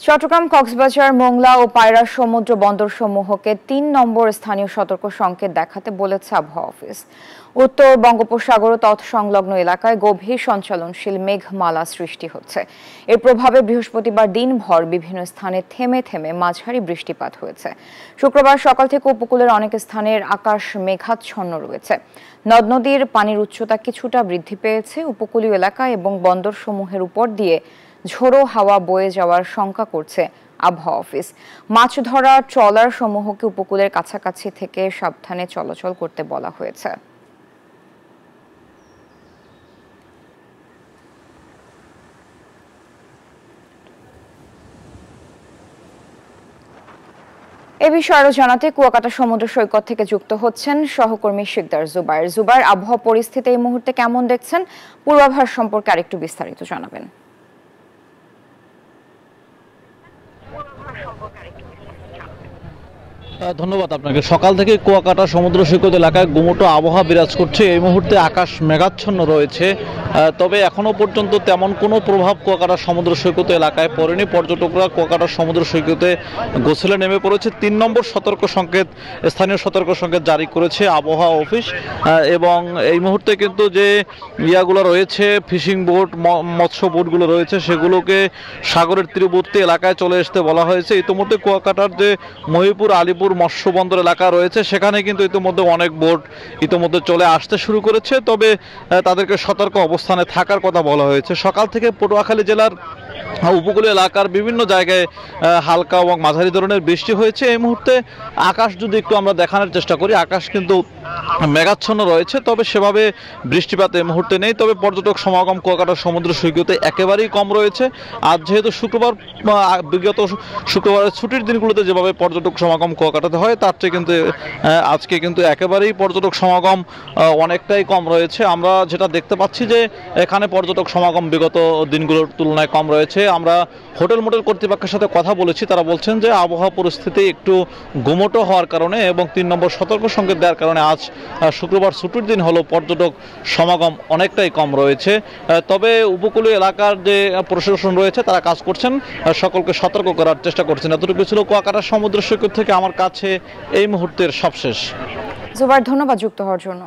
চট্টগ্রাম, কক্সবাজার, মোংলা ও পায়রা সমুদ্র বন্দরসমূহকে ৩ নম্বর স্থানীয় সতর্ক সংকেত দেখাতে বলেছে আবহাওয়া অফিস। উত্তর বঙ্গোপসাগর ও তৎসংলগ্ন এলাকায় গভীর সঞ্চালনশীল মেঘমালা সৃষ্টি হচ্ছে। এর প্রভাবে বৃহস্পতিবার দিনভর বিভিন্ন স্থানে থেমে থেমে মাঝারি বৃষ্টিপাত হয়েছে। শুক্রবার সকাল থেকে উপকূলের অনেক স্থানের আকাশ মেঘাচ্ছন্ন রয়েছে। নদ নদীর পানির উচ্চতা কিছুটা বৃদ্ধি পেয়েছে। উপকূলীয় এলাকা এবং বন্দরসমূহের উপর দিয়ে ঝোড়ো হাওয়া বয়ে যাওয়ার শঙ্কা করছে আবহাওয়া অফিস। মাছ ধরা ট্রলার সমূহকে উপকূলের কাছাকাছি থেকে সাবধানে চলাচল করতে বলা হয়েছে। এ বিষয়ে আরো জানাতে কুয়াকাটা সমুদ্র সৈকত থেকে যুক্ত হচ্ছেন সহকর্মী শিকদার জুবায়ের। জুবায়ের, আবহাওয়া পরিস্থিতি এই মুহূর্তে কেমন দেখছেন? পূর্বাভাস সম্পর্কে আরেকটু বিস্তারিত জানাবেন। ধন্যবাদ আপনাকে। সকাল থেকে কুয়াকাটা সমুদ্র সৈকত এলাকায় গুমোটো আবহাওয়া বিরাজ করছে। এই মুহূর্তে আকাশ মেঘাচ্ছন্ন রয়েছে, তবে এখনো পর্যন্ত তেমন কোনো প্রভাব কুয়াকাটা সমুদ্র সৈকত এলাকায় পড়েনি। পর্যটকরা কুয়াকাটা সমুদ্র সৈকতে গোসলে নেমে পড়েছে। ৩ নম্বর সতর্ক সংকেত, স্থানীয় সতর্ক সংকেত জারি করেছে আবহাওয়া অফিস। এবং এই মুহূর্তে কিন্তু যে ইয়াগুলো রয়েছে, ফিশিং বোট, মৎস্য বোটগুলো রয়েছে, সেগুলোকে সাগরের তীরবর্তী এলাকায় চলে আসতে বলা হয়েছে। ইতিমধ্যে কুয়াকাটার যে মহিপুর আলিপুর মৎস্য বন্দর এলাকা রয়েছে, সেখানে কিন্তু ইতিমধ্যে অনেক বোট ইতিমধ্যে চলে আসতে শুরু করেছে, তবে তাদেরকে সতর্ক অবস্থানে থাকার কথা বলা হয়েছে। সকাল থেকে পটুয়াখালী জেলার উপকূলীয় এলাকার বিভিন্ন জায়গায় হালকা এবং মাঝারি ধরনের বৃষ্টি হয়েছে। এই মুহূর্তে আকাশ যদি একটু আমরা দেখানোর চেষ্টা করি, আকাশ কিন্তু মেঘাচ্ছন্ন রয়েছে, তবে সেভাবে বৃষ্টিপাত এই মুহূর্তে নেই। তবে পর্যটক সমাগম কুয়াকাটা সমুদ্র সৈকতে একেবারেই কম রয়েছে। আজ যেহেতু শুক্রবার, বিগত শুক্রবারের ছুটির দিনগুলোতে যেভাবে পর্যটক সমাগম কুয়াকাটাতে হয়, তার চেয়ে কিন্তু আজকে কিন্তু একেবারেই পর্যটক সমাগম অনেকটাই কম রয়েছে। আমরা যেটা দেখতে পাচ্ছি যে এখানে পর্যটক সমাগম বিগত দিনগুলোর তুলনায় কম রয়েছে। আমরা হোটেল মোটেল কর্তৃপক্ষের সাথে কথা বলেছি, তারা বলছেন যে আবহাওয়া পরিস্থিতি একটু গুমোটো হওয়ার কারণে এবং ৩ নম্বর সতর্ক সংকেত দেওয়ার কারণে আজ শুক্রবার ছুটির দিন হলো পর্যটক সমাগম অনেকটাই কম রয়েছে। তবে উপকূলীয় এলাকার যে প্রশাসন রয়েছে তারা কাজ করছেন, সকলকে সতর্ক করার চেষ্টা করছেন। এতটুকু ছিল কুয়াকাটা সমুদ্র সৈকত থেকে আমার কাছে এই মুহূর্তের সবশেষ। জুবায়ের, ধন্যবাদ যুক্ত হওয়ার জন্য।